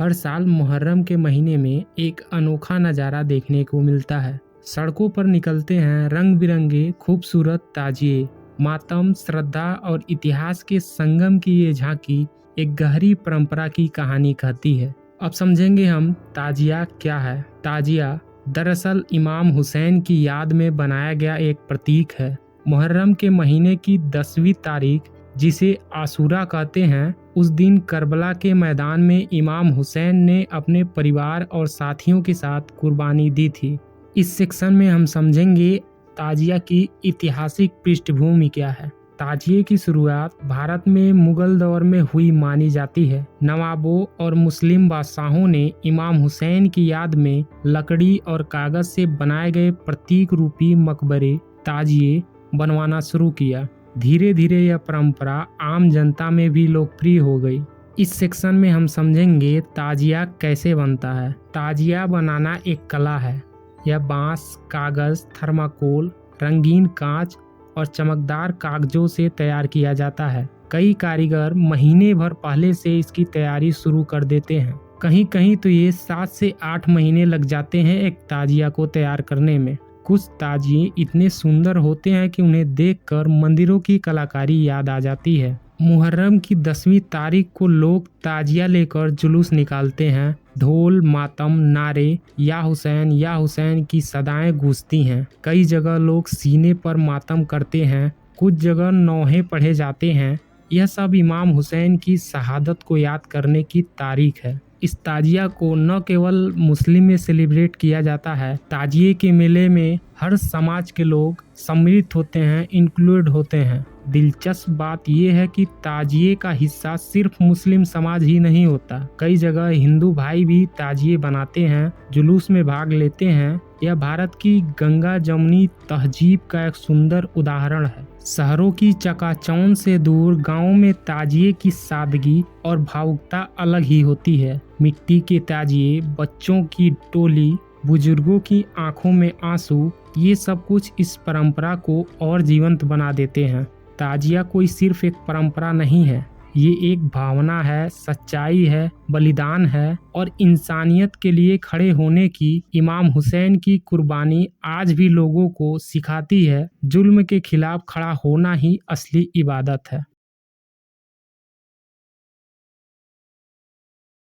हर साल मुहर्रम के महीने में एक अनोखा नज़ारा देखने को मिलता है। सड़कों पर निकलते हैं रंग बिरंगे खूबसूरत ताजिए। मातम, श्रद्धा और इतिहास के संगम की ये झांकी एक गहरी परंपरा की कहानी कहती है। अब समझेंगे हम ताजिया क्या है। ताजिया दरअसल इमाम हुसैन की याद में बनाया गया एक प्रतीक है। मुहर्रम के महीने की 10वीं तारीख, जिसे आशूरा कहते हैं, उस दिन करबला के मैदान में इमाम हुसैन ने अपने परिवार और साथियों के साथ कुर्बानी दी थी। इस सेक्शन में हम समझेंगे ताजिया की ऐतिहासिक पृष्ठभूमि क्या है। ताजिए की शुरुआत भारत में मुगल दौर में हुई मानी जाती है। नवाबों और मुस्लिम बादशाहों ने इमाम हुसैन की याद में लकड़ी और कागज से बनाए गए प्रतीक रूपी मकबरे ताजिए बनवाना शुरू किया। धीरे धीरे यह परंपरा आम जनता में भी लोकप्रिय हो गई। इस सेक्शन में हम समझेंगे ताजिया कैसे बनता है। ताजिया बनाना एक कला है। यह बांस, कागज, थर्माकोल, रंगीन कांच और चमकदार कागजों से तैयार किया जाता है। कई कारीगर महीने भर पहले से इसकी तैयारी शुरू कर देते हैं। कहीं कहीं तो ये 7 से 8 महीने लग जाते हैं एक ताजिया को तैयार करने में। कुछ ताजिए इतने सुंदर होते हैं कि उन्हें देखकर मंदिरों की कलाकारी याद आ जाती है। मुहर्रम की 10वीं तारीख को लोग ताजिया लेकर जुलूस निकालते हैं। ढोल, मातम, नारे या हुसैन की सदाएं गूंजती हैं। कई जगह लोग सीने पर मातम करते हैं, कुछ जगह नौहे पढ़े जाते हैं। यह सब इमाम हुसैन की शहादत को याद करने की तारीख है। इस ताजिया को न केवल मुस्लिम में सेलिब्रेट किया जाता है, ताजिए के मेले में हर समाज के लोग सम्मिलित होते हैं, इंक्लूड होते हैं। दिलचस्प बात यह है कि ताजिए का हिस्सा सिर्फ मुस्लिम समाज ही नहीं होता। कई जगह हिंदू भाई भी ताजिए बनाते हैं, जुलूस में भाग लेते हैं। यह भारत की गंगा जमुनी तहजीब का एक सुंदर उदाहरण है। शहरों की चकाचौंध से दूर गांवों में ताजिए की सादगी और भावुकता अलग ही होती है। मिट्टी के ताजिए, बच्चों की टोली, बुजुर्गों की आंखों में आंसू, ये सब कुछ इस परंपरा को और जीवंत बना देते हैं। ताजिया कोई सिर्फ एक परंपरा नहीं है, ये एक भावना है, सच्चाई है, बलिदान है और इंसानियत के लिए खड़े होने की। इमाम हुसैन की कुर्बानी आज भी लोगों को सिखाती है, जुल्म के खिलाफ खड़ा होना ही असली इबादत है।